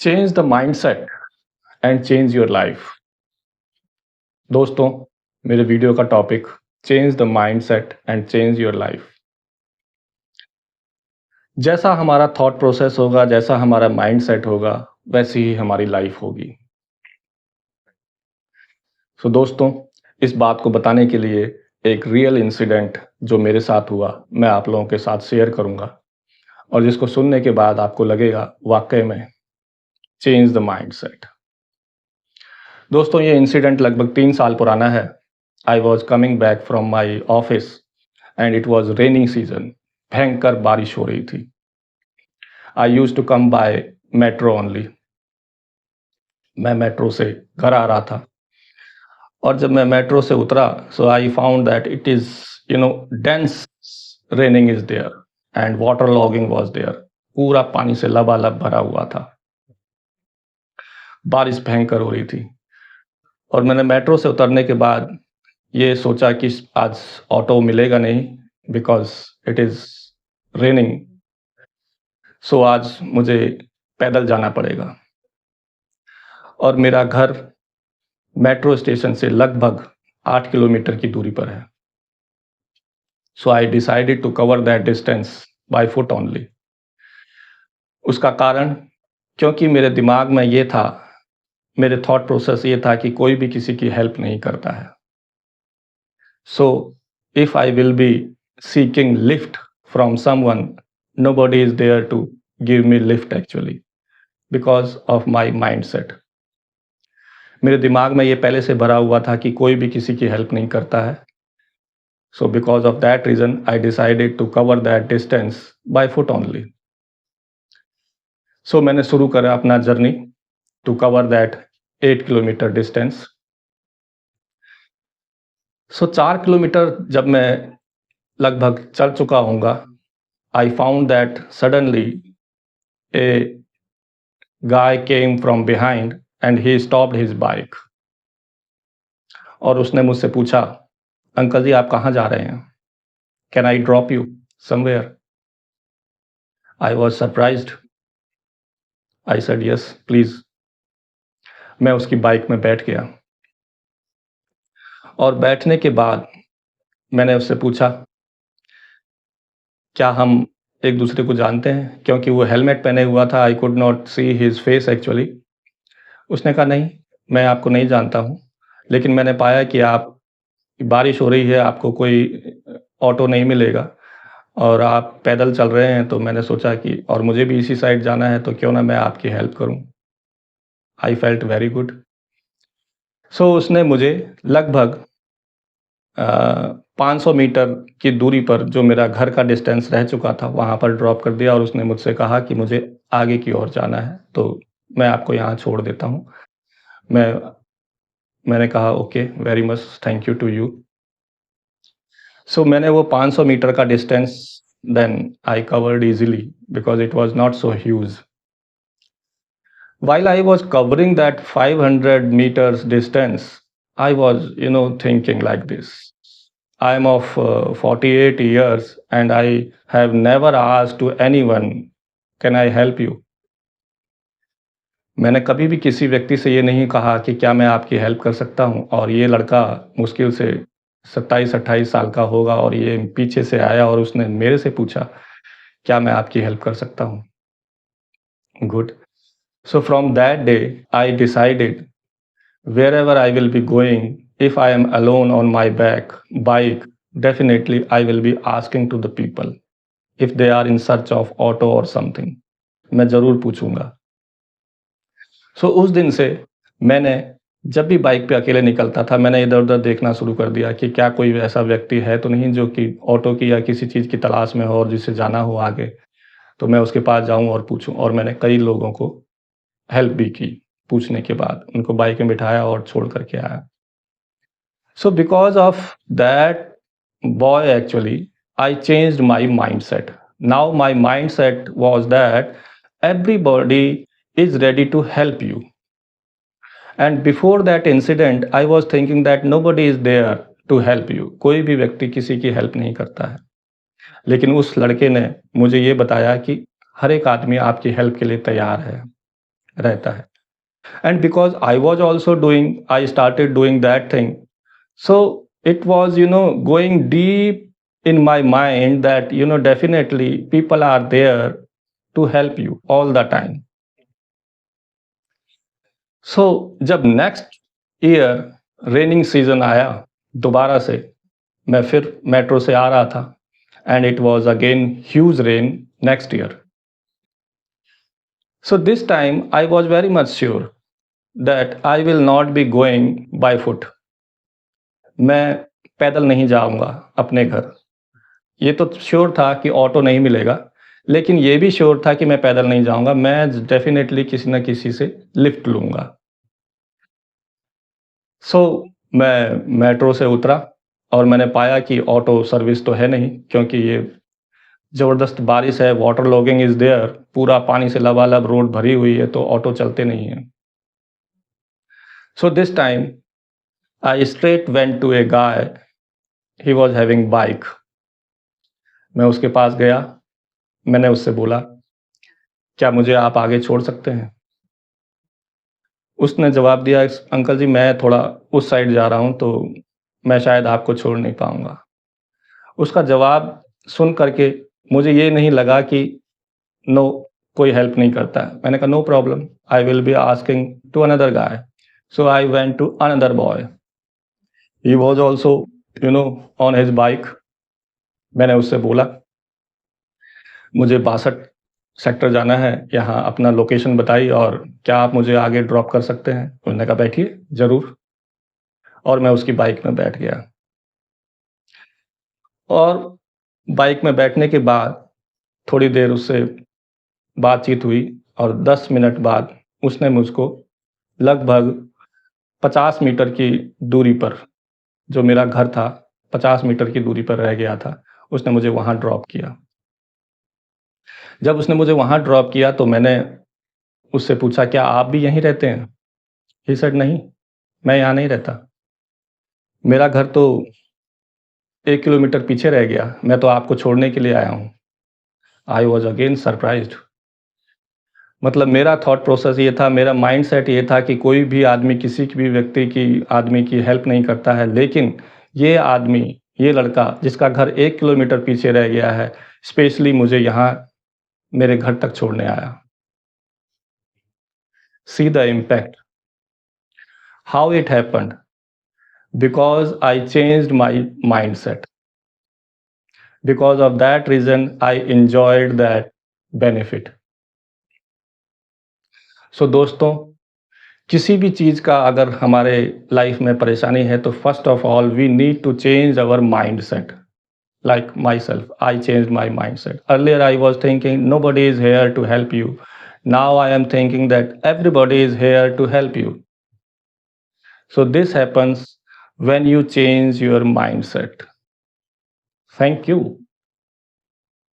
Change the mindset and change your life. दोस्तों, मेरे video का topic change the mindset and change your life. जैसा हमारा thought process होगा, जैसा हमारा माइंडसेट होगा, वैसी ही हमारी लाइफ होगी। सो दोस्तों, इस बात को बताने के लिए एक रियल इंसिडेंट जो मेरे साथ हुआ, मैं आप लोगों के साथ शेयर करूंगा और जिसको सुनने के बाद आपको लगेगा वाकई में चेंज द माइंडसेट। दोस्तों, ये इंसिडेंट लगभग 3 साल पुराना है। I was coming back from my office and it was raining season. भयंकर बारिश हो रही थी। I used to come by metro only. मैं मेट्रो से घर आ रहा था और जब मैं मेट्रो से उतरा, so I found that it is dense raining is there and water logging was there. पूरा पानी से लबालब भरा हुआ था। बारिश भयंकर हो रही थी और मैंने मेट्रो से उतरने के बाद ये सोचा कि आज ऑटो मिलेगा नहीं, बिकॉज इट इज रेनिंग। सो आज मुझे पैदल जाना पड़ेगा और मेरा घर मेट्रो स्टेशन से लगभग 8 किलोमीटर की दूरी पर है। So I decided to cover that distance by foot only. उसका कारण, क्योंकि मेरे दिमाग में ये था, मेरे थॉट प्रोसेस ये था कि कोई भी किसी की हेल्प नहीं करता है। So, if I will be seeking lift from someone, nobody is there to give me lift actually because of my mindset. मेरे दिमाग में ये पहले से भरा हुआ था कि कोई भी किसी की हेल्प नहीं करता है। So because of that reason, I decided to cover that distance by foot only. So मैंने शुरू करा अपना journey to cover that 8 kilometre distance. So 4 kilometre जब मैं लगभग चल चुका हूँगा, I found that suddenly a guy came from behind and he stopped his bike. और उसने मुझसे पूछा, अंकल जी आप कहाँ जा रहे हैं? Can I drop you somewhere? I was surprised. I said yes, please. मैं उसकी बाइक में बैठ गया और बैठने के बाद मैंने उससे पूछा, क्या हम एक दूसरे को जानते हैं? क्योंकि वो हेलमेट पहने हुआ था। I could not see his face actually. उसने कहा, नहीं, मैं आपको नहीं जानता हूँ, लेकिन मैंने पाया कि आप बारिश हो रही है, आपको कोई ऑटो नहीं मिलेगा और आप पैदल चल रहे हैं, तो मैंने सोचा कि और मुझे भी इसी साइड जाना है, तो क्यों ना मैं आपकी हेल्प करूं। I felt very good. So उसने मुझे लगभग 500 मीटर की दूरी पर, जो मेरा घर का डिस्टेंस रह चुका था, वहाँ पर ड्रॉप कर दिया और उसने मुझसे कहा कि मुझे आगे की ओर जाना है, तो मैं आपको यहाँ छोड़ देता हूँ। मैंने कहा, okay, very much thank you to you. So मैंने वो 500 मीटर का distance then I covered easily because it was not so huge. While I was covering that 500 meters distance, I was, thinking like this. I am of 48 years and I have never asked to anyone, can I help you? मैंने कभी भी किसी व्यक्ति से ये नहीं कहा कि क्या मैं आपकी हेल्प कर सकता हूँ, और ये लड़का मुश्किल से 27-28 साल का होगा और ये पीछे से आया और उसने मेरे से पूछा, क्या मैं आपकी हेल्प कर सकता हूँ? Good. So from that day, I decided wherever I will be going, if I am alone on my bike, definitely I will be asking to the people if they are in search of auto or something. मैं ज़रूर पूछूंगा। So उस दिन से मैंने जब भी bike पे अकेले निकलता था, मैंने इधर उधर देखना शुरू कर दिया कि क्या कोई ऐसा व्यक्ति है तो नहीं जो कि ऑटो की या किसी चीज़ की तलाश में हो और जिसे जाना हो आगे, तो मैं उसके पास जाऊं और पूछूं। और मैंने कई लोगों को हेल्प भी की। पूछने के बाद उनको बाइक में बिठाया और छोड़ करके आया। So because of that boy actually I changed my mind set. Now my mind set was that everybody is ready to help you, and before that incident I was thinking that nobody is there to help you. कोई भी व्यक्ति किसी की help नहीं करता है, लेकिन उस लड़के ने मुझे ये बताया कि हर एक आदमी आपकी हेल्प के लिए तैयार है। रहता है। And because I was also doing, I started doing that thing. So it was, going deep in my mind that, definitely people are there to help you all the time. So जब next year raining season आया, दोबारा से मैं फिर metro से आ रहा था, and it was again huge rain next year. So this time I was very much sure that I will not be going by foot. मैं पैदल नहीं जाऊँगा अपने घर। ये तो श्योर था कि ऑटो नहीं मिलेगा, लेकिन ये भी श्योर था कि मैं पैदल नहीं जाऊँगा, मैं डेफ़िनेटली किसी न किसी से लिफ्ट लूँगा। सो मैं मेट्रो से उतरा और मैंने पाया कि ऑटो सर्विस तो है नहीं, क्योंकि ये ज़बरदस्त बारिश है, वाटर लॉगिंग इज़ देयर, पूरा पानी से लबालब रोड भरी हुई है, तो ऑटो चलते नहीं हैं। So this time I straight went to a guy, he was having bike. मैं उसके पास गया, मैंने उससे बोला, क्या मुझे आप आगे छोड़ सकते हैं? उसने जवाब दिया, अंकल जी मैं थोड़ा उस साइड जा रहा हूँ, तो मैं शायद आपको छोड़ नहीं पाऊँगा। उसका जवाब सुन कर के मुझे ये नहीं लगा कि नो, कोई हेल्प नहीं करता है। मैंने कहा no problem, I will be asking to another guy. So I went to another boy, he was also on his bike. मैंने उससे बोला, मुझे 62 सेक्टर जाना है, यहाँ अपना लोकेशन बताई और क्या आप मुझे आगे ड्रॉप कर सकते हैं? उन्होंने कहा बैठिए, ज़रूर। और मैं उसकी बाइक में बैठ गया। और बाइक में बैठने के बाद थोड़ी देर उससे बातचीत हुई और 10 मिनट बाद उसने मुझको लगभग 50 मीटर की दूरी पर, जो मेरा घर था, 50 मीटर की दूरी पर रह गया था, उसने मुझे वहाँ ड्रॉप किया। जब उसने मुझे वहाँ ड्रॉप किया तो मैंने उससे पूछा, क्या आप भी यहीं रहते हैं? ही सेड नहीं, मैं यहाँ नहीं रहता। मेरा घर तो 1 किलोमीटर पीछे रह गया, मैं तो आपको छोड़ने के लिए आया हूँ। I was again surprised. मतलब मेरा थॉट प्रोसेस ये था, मेरा माइंडसेट ये था कि कोई भी आदमी किसी की भी व्यक्ति की आदमी की हेल्प नहीं करता है, लेकिन ये आदमी, ये लड़का जिसका घर 1 किलोमीटर पीछे रह गया है, स्पेशली मुझे यहाँ मेरे घर तक छोड़ने आया। See the impact, how it happened, because I changed my mindset. Because of that reason, I enjoyed that benefit. सो दोस्तों, किसी भी चीज़ का अगर हमारे लाइफ में परेशानी है तो first of all we need to change our mindset. Like myself, I changed my mindset. Earlier I was thinking nobody is here to help you. Now I am thinking that everybody is here to help you. So this happens when you change your mindset. Thank you.